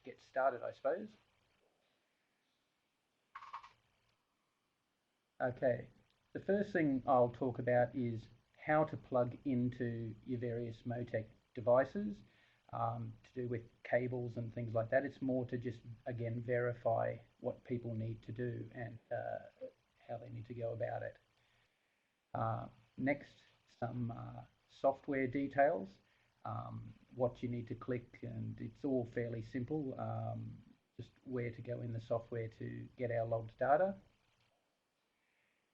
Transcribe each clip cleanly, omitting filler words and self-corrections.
get started, I suppose. Okay, the first thing I'll talk about is how to plug into your various MoTec devices to do with cables and things like that. It's more to just, again, verify what people need to do and how they need to go about it. Next, some software details, what you need to click, and it's all fairly simple, just where to go in the software to get our logged data.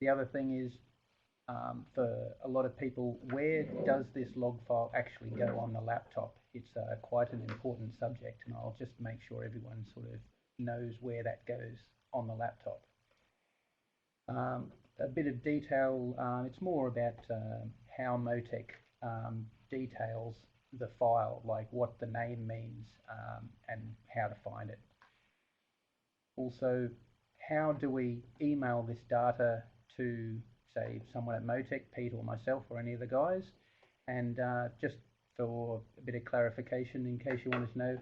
The other thing is, for a lot of people, where does this log file actually go on the laptop? It's quite an important subject, and I'll just make sure everyone sort of knows where that goes on the laptop. A bit of detail, it's more about how MoTec details the file, like what the name means and how to find it. Also, how do we email this data to, say, someone at MoTec, Pete or myself or any of the guys? And just for a bit of clarification, in case you wanted to know,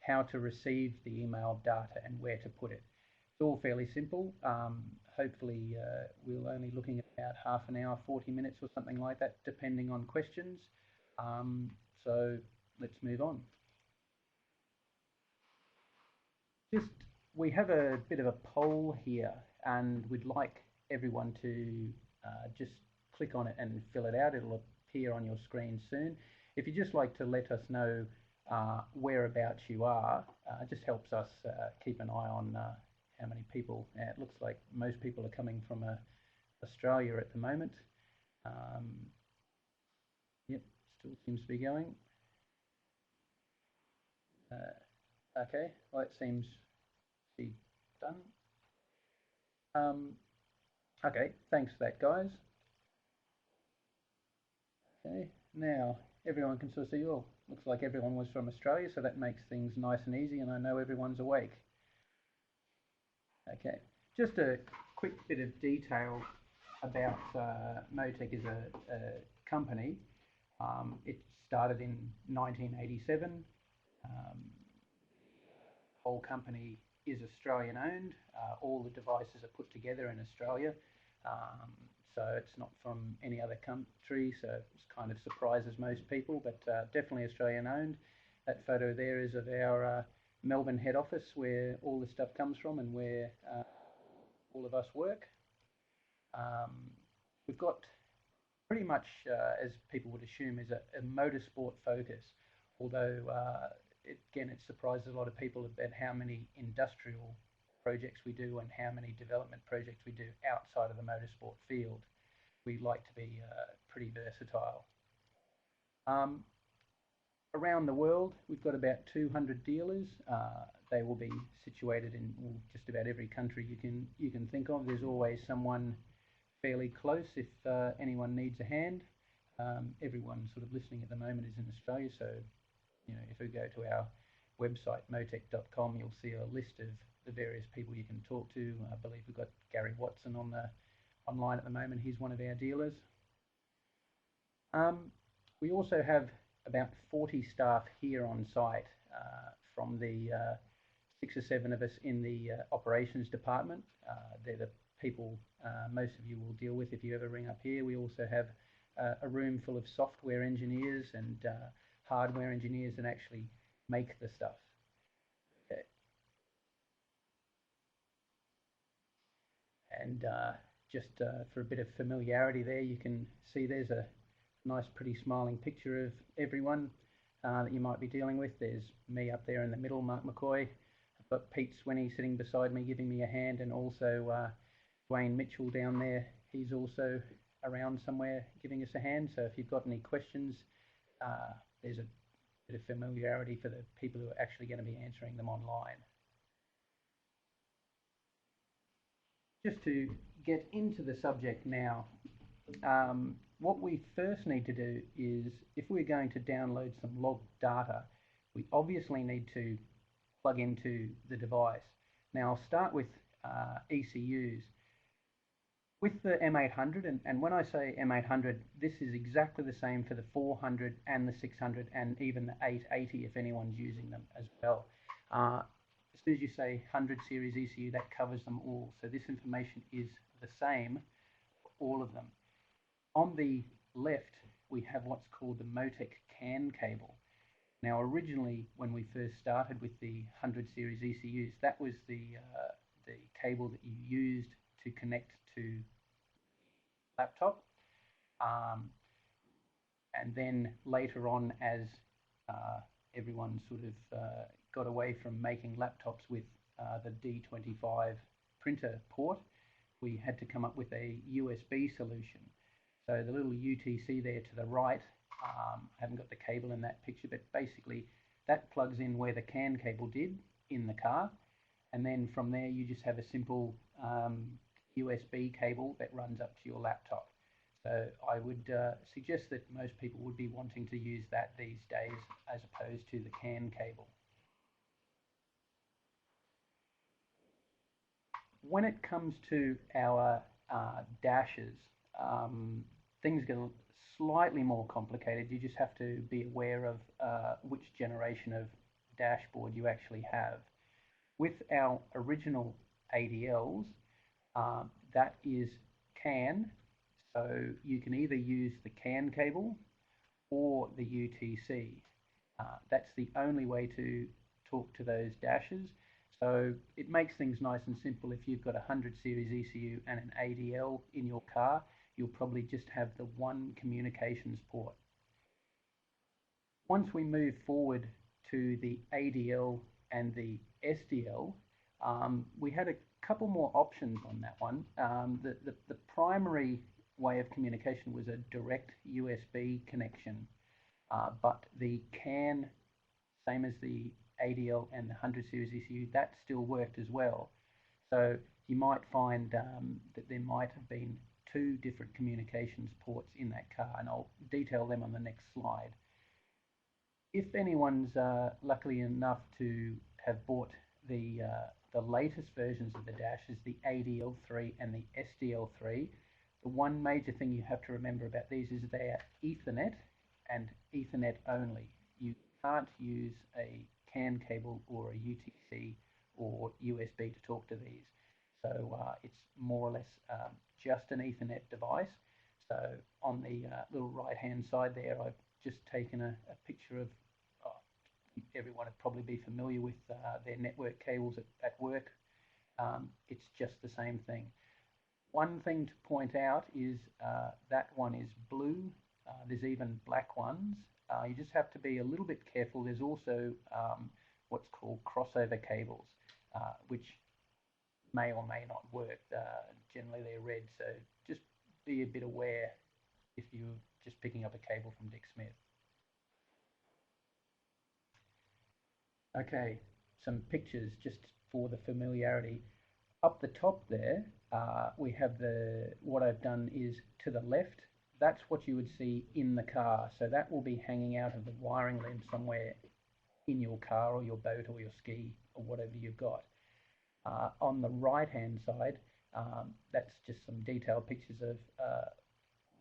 how to receive the email data and where to put it. It's all fairly simple. Hopefully we're only looking at about half an hour, 40 minutes or something like that, depending on questions. So let's move on. We have a bit of a poll here, and we'd like everyone to just click on it and fill it out. It'll appear on your screen soon. If you'd just like to let us know whereabouts you are, it just helps us keep an eye on how many people. It looks like most people are coming from Australia at the moment. Yep, still seems to be going. Okay, well, it seems to be done. Okay, thanks for that, guys. Okay, now everyone can sort of see, oh, looks like everyone was from Australia, so that makes things nice and easy, and I know everyone's awake. Okay, just a quick bit of detail about MoTec as a company. It started in 1987. The whole company is Australian owned. All the devices are put together in Australia. So it's not from any other country, so it kind of surprises most people, but definitely Australian owned. That photo there is of our Melbourne head office, where all this stuff comes from and where all of us work. We've got pretty much, as people would assume, is a motorsport focus, although again, it surprises a lot of people about how many industrial projects we do and how many development projects we do outside of the motorsport field. We like to be pretty versatile. Around the world, we've got about 200 dealers. They will be situated in just about every country you can think of. There's always someone fairly close if anyone needs a hand. Everyone sort of listening at the moment is in Australia, so you know, if we go to our website, MoTec.com, you'll see a list of the various people you can talk to. I believe we've got Gary Watson online at the moment. He's one of our dealers. We also have about 40 staff here on site from the 6 or 7 of us in the operations department. They're the people most of you will deal with if you ever ring up here. We also have a room full of software engineers and hardware engineers that actually make the stuff. Okay. And just for a bit of familiarity there, you can see there's a nice pretty smiling picture of everyone that you might be dealing with. There's me up there in the middle, Mark McCoy. I've got Pete Swinney sitting beside me giving me a hand, and also Dwayne Mitchell down there. He's also around somewhere giving us a hand. So if you've got any questions, there's a bit of familiarity for the people who are actually going to be answering them online. Just to get into the subject now, what we first need to do is, if we're going to download some log data, we obviously need to plug into the device. Now I'll start with ECUs. With the M800, and when I say M800, this is exactly the same for the 400 and the 600 and even the 880 if anyone's using them as well. soon as you say 100 series ECU, that covers them all. So this information is the same for all of them. On the left, we have what's called the MoTec CAN cable. Now, originally, when we first started with the 100 series ECUs, that was the cable that you used to connect to laptop. And then later on, as everyone sort of got away from making laptops with the D25 printer port, we had to come up with a USB solution. So the little UTC there to the right, I haven't got the cable in that picture, but basically that plugs in where the CAN cable did in the car. And then from there, you just have a simple USB cable that runs up to your laptop. So I would suggest that most people would be wanting to use that these days as opposed to the CAN cable. When it comes to our dashes, things get slightly more complicated. You just have to be aware of which generation of dashboard you actually have. With our original ADLs, that is CAN, so you can either use the CAN cable or the UTC. That's the only way to talk to those dashes. So it makes things nice and simple. If you've got a 100 series ECU and an ADL in your car, you'll probably just have the one communications port. Once we move forward to the ADL and the SDL, we had a couple more options on that one. The primary way of communication was a direct USB connection, but the CAN, same as the ADL and the 100 series ECU, that still worked as well. So you might find that there might have been two different communications ports in that car, and I'll detail them on the next slide. If anyone's lucky enough to have bought the latest versions of the dashes, the ADL3 and the SDL3, the one major thing you have to remember about these is they are Ethernet and Ethernet only. You can't use a CAN cable or a UTC or USB to talk to these. So it's more or less just an Ethernet device. So on the little right hand side there, I've just taken a picture of, everyone would probably be familiar with their network cables at work. It's just the same thing. One thing to point out is that one is blue. There's even black ones. You just have to be a little bit careful. There's also what's called crossover cables, which may or may not work. Generally they're red, so just be a bit aware if you're just picking up a cable from Dick Smith. Okay, some pictures just for the familiarity. Up the top there, we have what I've done is to the left, that's what you would see in the car. So that will be hanging out of the wiring loom somewhere in your car or your boat or your ski or whatever you've got. On the right hand side, that's just some detailed pictures of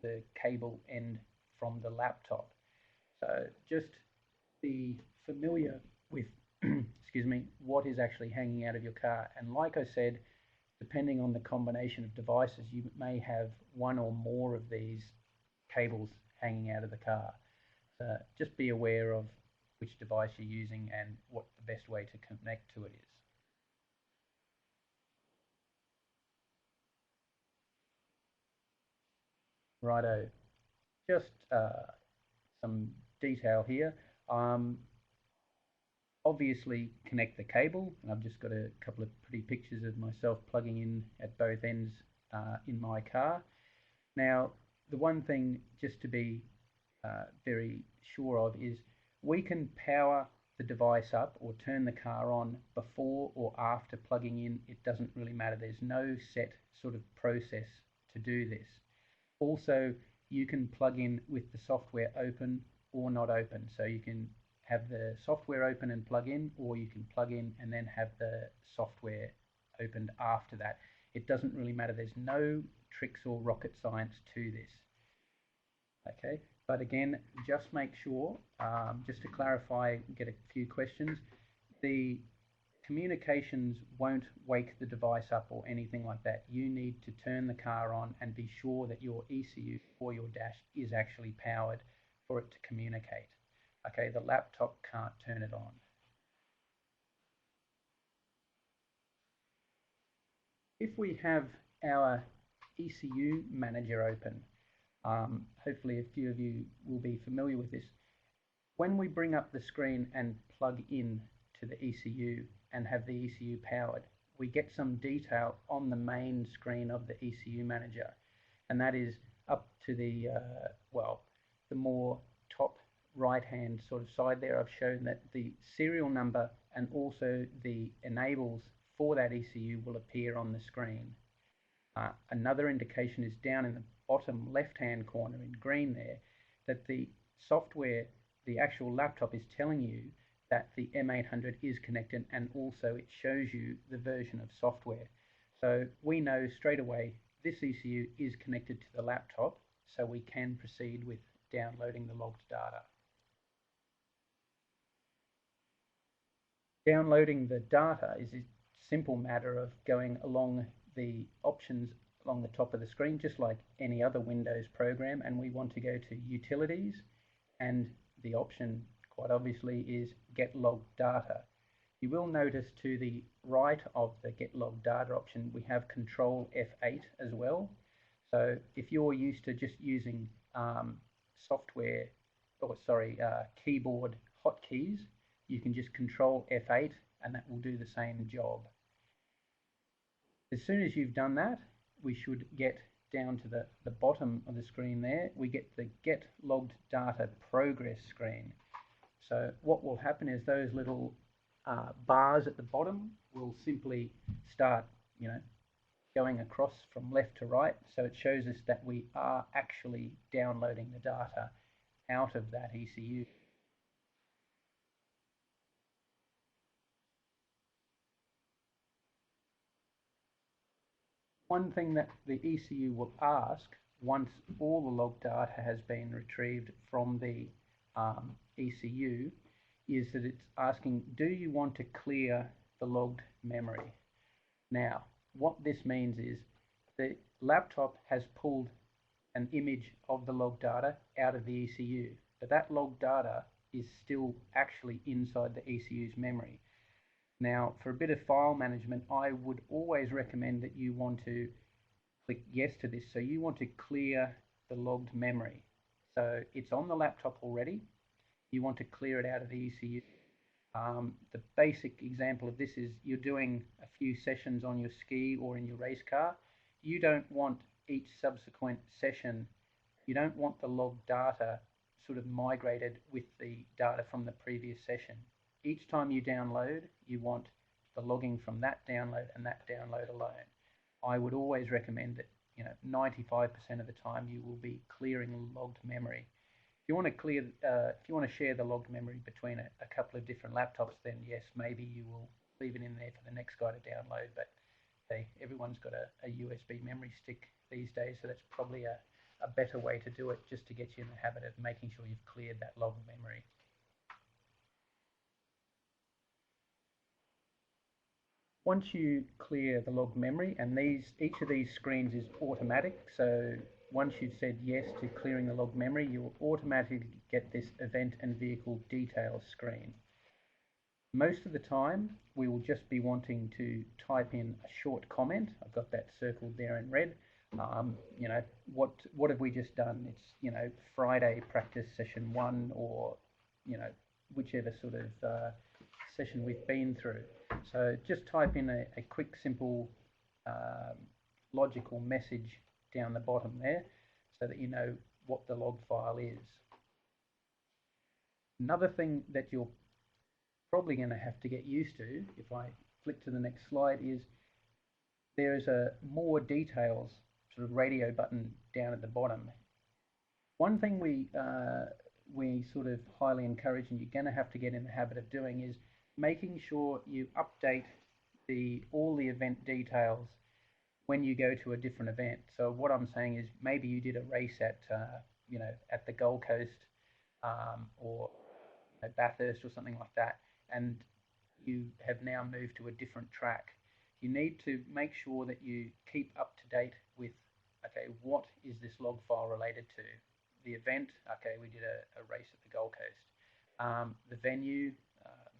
the cable end from the laptop. So just be familiar with excuse me, what is actually hanging out of your car. And like I said, depending on the combination of devices, you may have one or more of these cables hanging out of the car. So just be aware of which device you're using and what the best way to connect to it is. Righto, just some detail here. Obviously connect the cable, and I've just got a couple of pretty pictures of myself plugging in at both ends in my car. Now, the one thing just to be very sure of is we can power the device up or turn the car on before or after plugging in. It doesn't really matter. There's no set sort of process to do this. Also, you can plug in with the software open or not open. So you can have the software open and plug in, or you can plug in and then have the software opened after that. It doesn't really matter. There's no tricks or rocket science to this. Okay, but again, just make sure, just to clarify, get a few questions, the communications won't wake the device up or anything like that. You need to turn the car on and be sure that your ECU or your dash is actually powered for it to communicate. Okay, the laptop can't turn it on. If we have our ECU manager open, hopefully a few of you will be familiar with this. When we bring up the screen and plug in to the ECU and have the ECU powered, we get some detail on the main screen of the ECU manager, and that is up to the the more top right hand sort of side there. I've shown that the serial number and also the enables for that ECU will appear on the screen. Another indication is down in the bottom left hand corner in green there, that the software, the actual laptop, is telling you that the M800 is connected, and also it shows you the version of software. So we know straight away this ECU is connected to the laptop, so we can proceed with downloading the logged data. Downloading the data is a simple matter of going along the options along the top of the screen, just like any other Windows program, and we want to go to Utilities, and the option quite obviously is Get Logged Data. You will notice to the right of the Get Logged Data option we have Control F8 as well. So if you're used to just using keyboard hotkeys, you can just Control F8 and that will do the same job. As soon as you've done that, we should get down to the bottom of the screen there. We get the Get Logged Data Progress screen. So what will happen is those little bars at the bottom will simply start, going across from left to right. So it shows us that we are actually downloading the data out of that ECU. One thing that the ECU will ask once all the log data has been retrieved from the ECU is that it's asking, do you want to clear the logged memory? Now, what this means is the laptop has pulled an image of the log data out of the ECU, but that log data is still actually inside the ECU's memory. Now, for a bit of file management, I would always recommend that you want to click yes to this. So you want to clear the logged memory. So it's on the laptop already. You want to clear it out of the ECU. The basic example of this is you're doing a few sessions on your ski or in your race car. You don't want each subsequent session, you don't want the logged data sort of migrated with the data from the previous session. Each time you download, you want the logging from that download and that download alone. I would always recommend that 95% of the time you will be clearing logged memory. If you want to share the logged memory between a couple of different laptops, then yes, maybe you will leave it in there for the next guy to download. But hey, everyone's got a USB memory stick these days, so that's probably a better way to do it, just to get you in the habit of making sure you've cleared that logged memory. Once you clear the logged memory, and each of these screens is automatic, so once you've said yes to clearing the logged memory, you will automatically get this event and vehicle details screen. Most of the time, we will just be wanting to type in a short comment. I've got that circled there in red. What have we just done? It's, Friday practice session 1, or, whichever sort of session we've been through. So just type in a quick, simple, logical message down the bottom there so that you know what the log file is. Another thing that you're probably going to have to get used to, if I flick to the next slide, is there is a more details sort of radio button down at the bottom. One thing we sort of highly encourage, and you're going to have to get in the habit of doing, is making sure you update all the event details when you go to a different event. So what I'm saying is maybe you did a race at at the Gold Coast or Bathurst or something like that, and you have now moved to a different track. You need to make sure that you keep up to date with, okay, what is this log file related to? The event, okay, we did a race at the Gold Coast. The venue,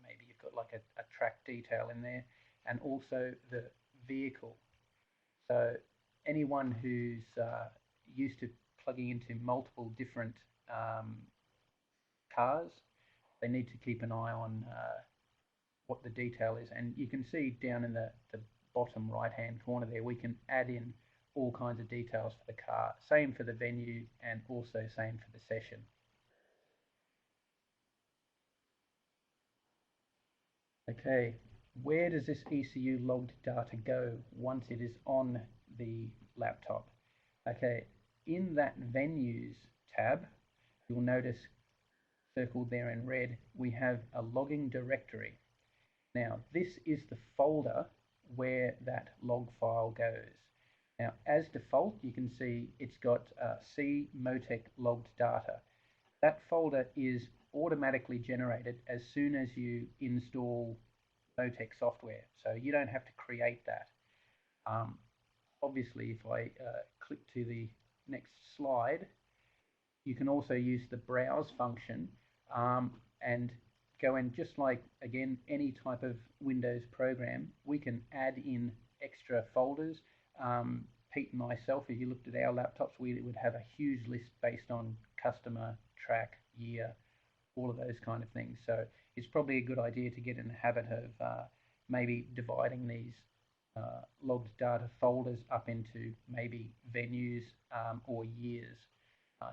maybe you've got like a track detail in there, and also the vehicle. So anyone who's used to plugging into multiple different cars, they need to keep an eye on what the detail is. And you can see down in the bottom right hand corner there, we can add in all kinds of details for the car. Same for the venue, and also same for the session. Okay, where does this ECU logged data go once it is on the laptop? Okay, in that venues tab, you'll notice circled there in red, we have a logging directory. Now, this is the folder where that log file goes. Now, as default, you can see it's got C MoTec logged data. That folder is automatically generated as soon as you install MoTec software, so you don't have to create that. Obviously, if I click to the next slide, you can also use the browse function and go in, just like, again, any type of Windows program, we can add in extra folders. Pete and myself, if you looked at our laptops, we would have a huge list based on customer, track, year, all of those kind of things. So it's probably a good idea to get in the habit of maybe dividing these logged data folders up into maybe venues or years,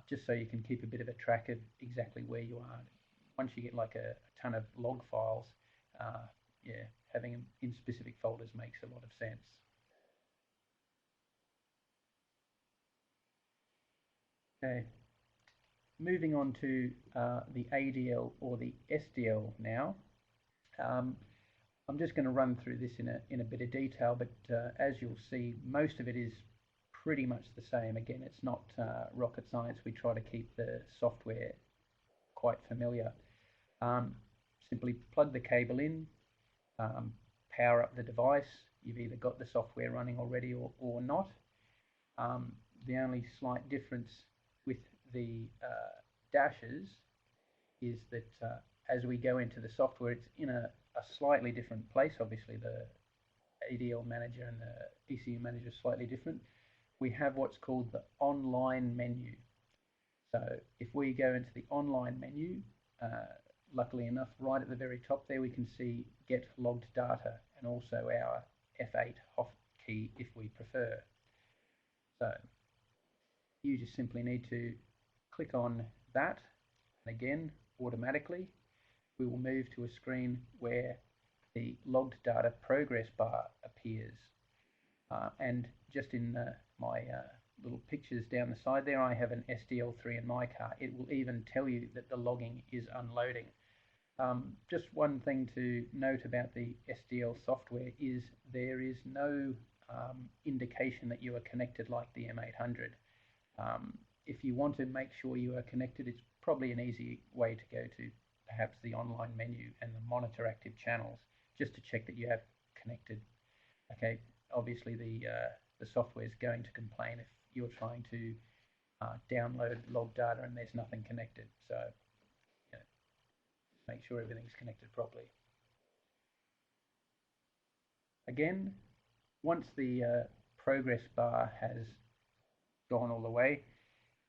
just so you can keep a bit of a track of exactly where you are. Once you get like a ton of log files, yeah, having them in specific folders makes a lot of sense. Okay, moving on to the ADL or the SDL now. I'm just going to run through this in a bit of detail, but as you'll see, most of it is pretty much the same. Again, it's not rocket science. We try to keep the software quite familiar. Simply plug the cable in, power up the device. You've either got the software running already or not. The only slight difference with the dashes is that as we go into the software, it's in a slightly different place. Obviously, the ADL manager and the ECU manager are slightly different. We have what's called the online menu. So if we go into the online menu, luckily enough, right at the very top there, we can see get logged data and also our F8 hotkey if we prefer. So you just simply need to click on that, and again, automatically, we will move to a screen where the logged data progress bar appears. And just in my little pictures down the side there, I have an SDL3 in my car. It will even tell you that the logging is unloading. Just one thing to note about the SDL software is there is no indication that you are connected like the M800. If you want to make sure you are connected, it's probably an easy way to go to perhaps the online menu and the monitor active channels just to check that you have connected. Okay, obviously the software is going to complain if you're trying to download log data and there's nothing connected. So make sure everything's connected properly. Again, once the progress bar has gone all the way,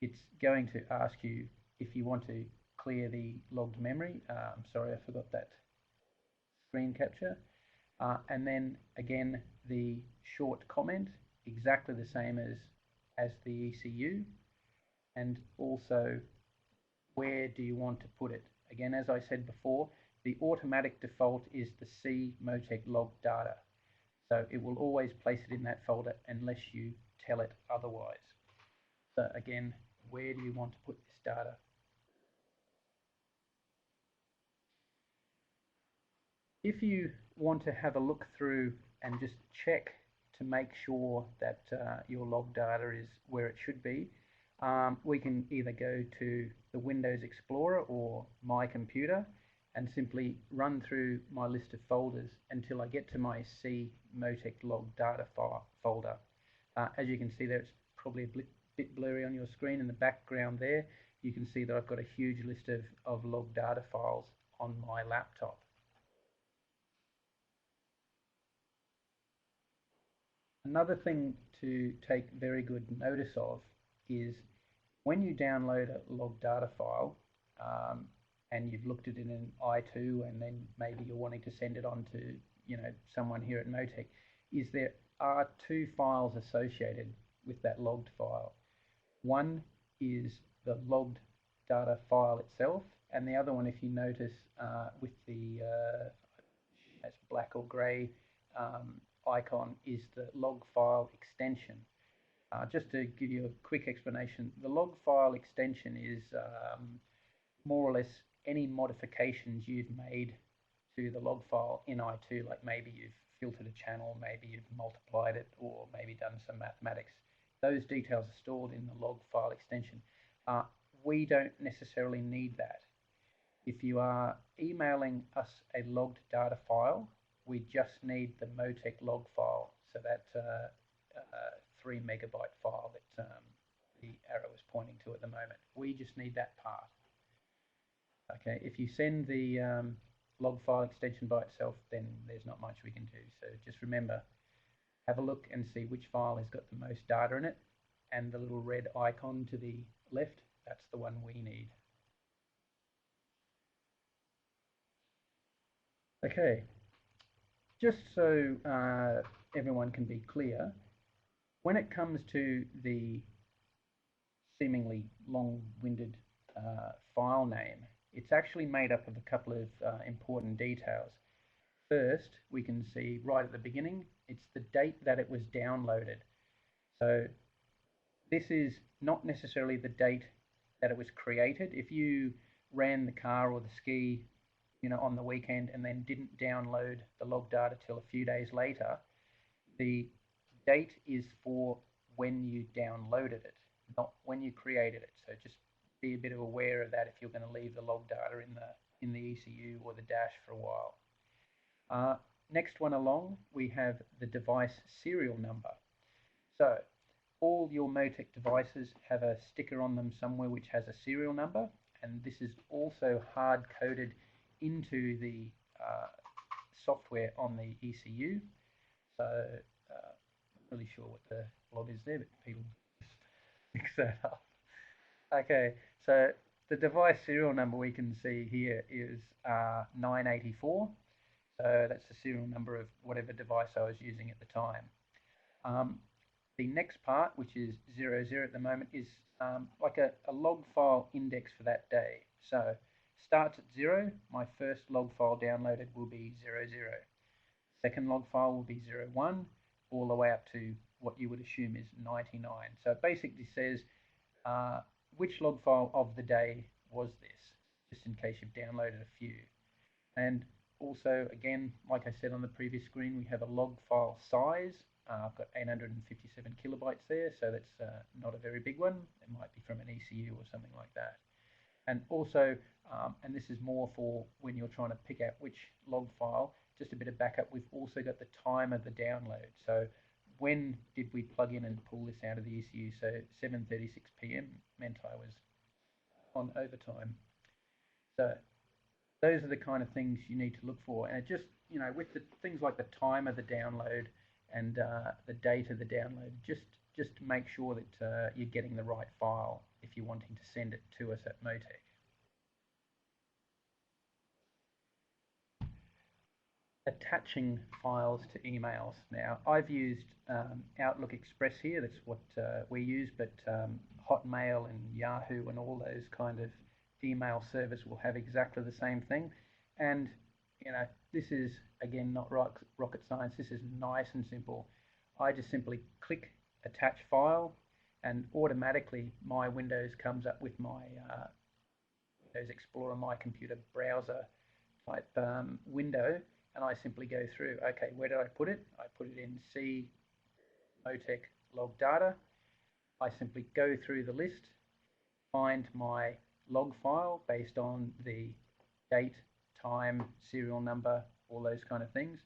it's going to ask you if you want to clear the logged memory. I'm sorry, I forgot that screen capture. And then again, the short comment, exactly the same as the ECU. And also, where do you want to put it? Again, as I said before, the automatic default is the C MoTec log data. So it will always place it in that folder unless you tell it otherwise. So again, where do you want to put this data? If you want to have a look through and just check to make sure that your log data is where it should be, we can either go to the Windows Explorer or My Computer, and simply run through my list of folders until I get to my C MoTec log data folder. As you can see there, it's probably a bit blurry on your screen. In the background there, you can see that I've got a huge list of log data files on my laptop. Another thing to take very good notice of is when you download a log data file, and you've looked at it in i2, and then maybe you're wanting to send it on to someone here at MoTec, is there are two files associated with that logged file. One is the logged data file itself, and the other one, if you notice, with the as black or grey icon, is the log file extension. Just to give you a quick explanation, the log file extension is more or less any modifications you've made to the log file in i2, like maybe you've filtered a channel, maybe you've multiplied it, or maybe done some mathematics. Those details are stored in the log file extension. We don't necessarily need that. If you are emailing us a logged data file, we just need the MoTec log file, so that 3 megabyte file that the arrow is pointing to at the moment. We just need that part. Okay, if you send the log file extension by itself, then there's not much we can do. So just remember, have a look and see which file has got the most data in it, and the little red icon to the left, that's the one we need. Okay, just so everyone can be clear, when it comes to the seemingly long-winded file name, it's actually made up of a couple of important details. First, we can see right at the beginning, it's the date that it was downloaded. So this is not necessarily the date that it was created. If you ran the car or the ski, on the weekend and then didn't download the log data till a few days later, the date is for when you downloaded it, not when you created it. So just be a bit aware of that if you're going to leave the log data in the ECU or the dash for a while. Next one along, we have the device serial number. So all your MoTec devices have a sticker on them somewhere which has a serial number, and this is also hard-coded into the software on the ECU. So not really sure what the log is there, but people mix that up. Okay, so the device serial number we can see here is 984. So that's the serial number of whatever device I was using at the time. The next part, which is 00 at the moment, is like a log file index for that day. So starts at 0, my first log file downloaded will be 00. Second log file will be 01, all the way up to what you would assume is 99. So it basically says which log file of the day was this, just in case you've downloaded a few. And also, again, like I said on the previous screen, we have a log file size. I've got 857 kilobytes there, so that's not a very big one. It might be from an ECU or something like that. And also, and this is more for when you're trying to pick out which log file, just a bit of backup, we've also got the time of the download. So when did we plug in and pull this out of the ECU? So 7:36 p.m. meant I was on overtime. So those are the kind of things you need to look for. And it just, with the things like the time of the download and the date of the download, just make sure that you're getting the right file if you're wanting to send it to us at MoTec. Attaching files to emails. Now, I've used Outlook Express here. That's what we use, but Hotmail and Yahoo and all those kind of email service will have exactly the same thing. And this is, again, not rocket science. This is nice and simple. I just simply click attach file, and automatically my Windows comes up with my Windows Explorer, my computer browser type window, and I simply go through, okay, where did I put it? I put it in C MoTec log data. I simply go through the list, find my log file based on the date, time, serial number, all those kind of things,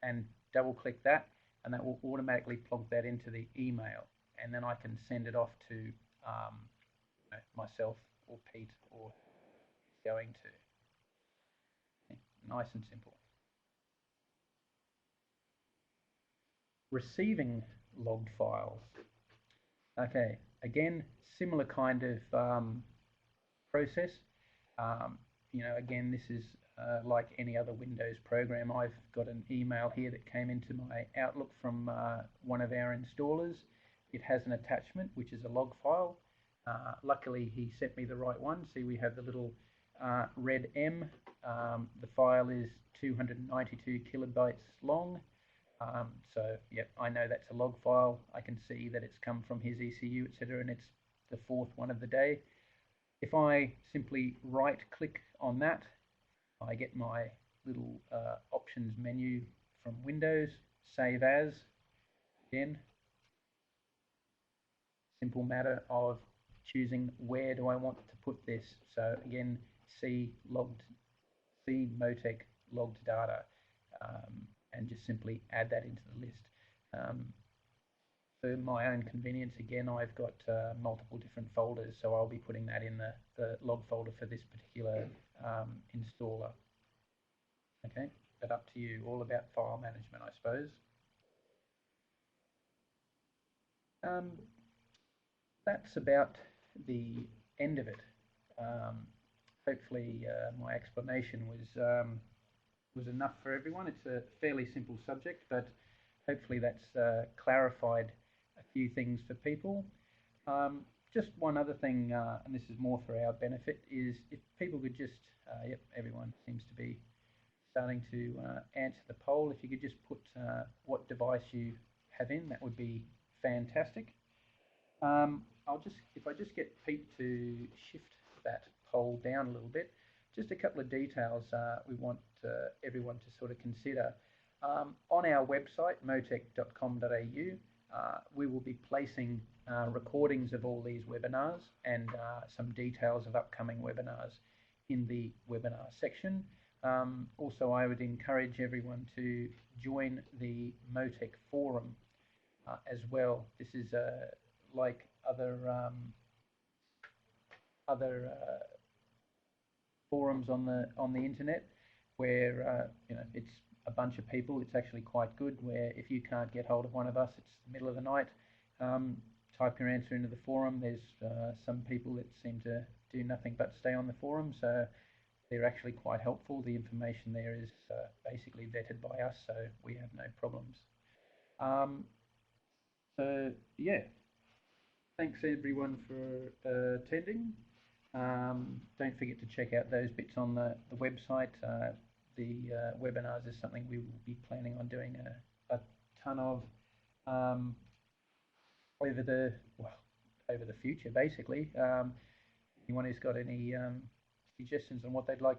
and double click that, and that will automatically plug that into the email, and then I can send it off to myself or Pete or going to. Nice and simple. Receiving logged files. Okay, again, similar kind of process. Um, again, this is like any other Windows program. I've got an email here that came into my Outlook from one of our installers. It has an attachment, which is a log file. Luckily, he sent me the right one. See, we have the little red M. The file is 292 kilobytes long. So, yep, I know that's a log file. I can see that it's come from his ECU, etc., and it's the fourth one of the day. If I simply right-click on that, I get my little options menu from Windows, Save As. Again, simple matter of choosing where do I want to put this. So again, C MoTec logged data, and just simply add that into the list. For my own convenience, again, I've got multiple different folders, so I'll be putting that in the log folder for this particular installer. Okay, but up to you, all about file management, I suppose. That's about the end of it. Hopefully my explanation was enough for everyone. It's a fairly simple subject, but hopefully that's clarified a few things for people. Just one other thing, and this is more for our benefit, is if people could just, yep, everyone seems to be starting to answer the poll. If you could just put what device you have in, that would be fantastic. If I just get Pete to shift that poll down a little bit, just a couple of details we want everyone to sort of consider. On our website, motec.com.au, we will be placing recordings of all these webinars and some details of upcoming webinars in the webinar section. Also, I would encourage everyone to join the MoTec forum as well. This is like other forums on the internet, where it's a bunch of people. It's actually quite good. Where if you can't get hold of one of us, it's the middle of the night. Type your answer into the forum. There's some people that seem to do nothing but stay on the forum, so they're actually quite helpful. The information there is basically vetted by us, so we have no problems. So yeah, thanks everyone for attending. Don't forget to check out those bits on the website. The webinars is something we will be planning on doing a ton of over the future, basically. Anyone who's got any suggestions on what they'd like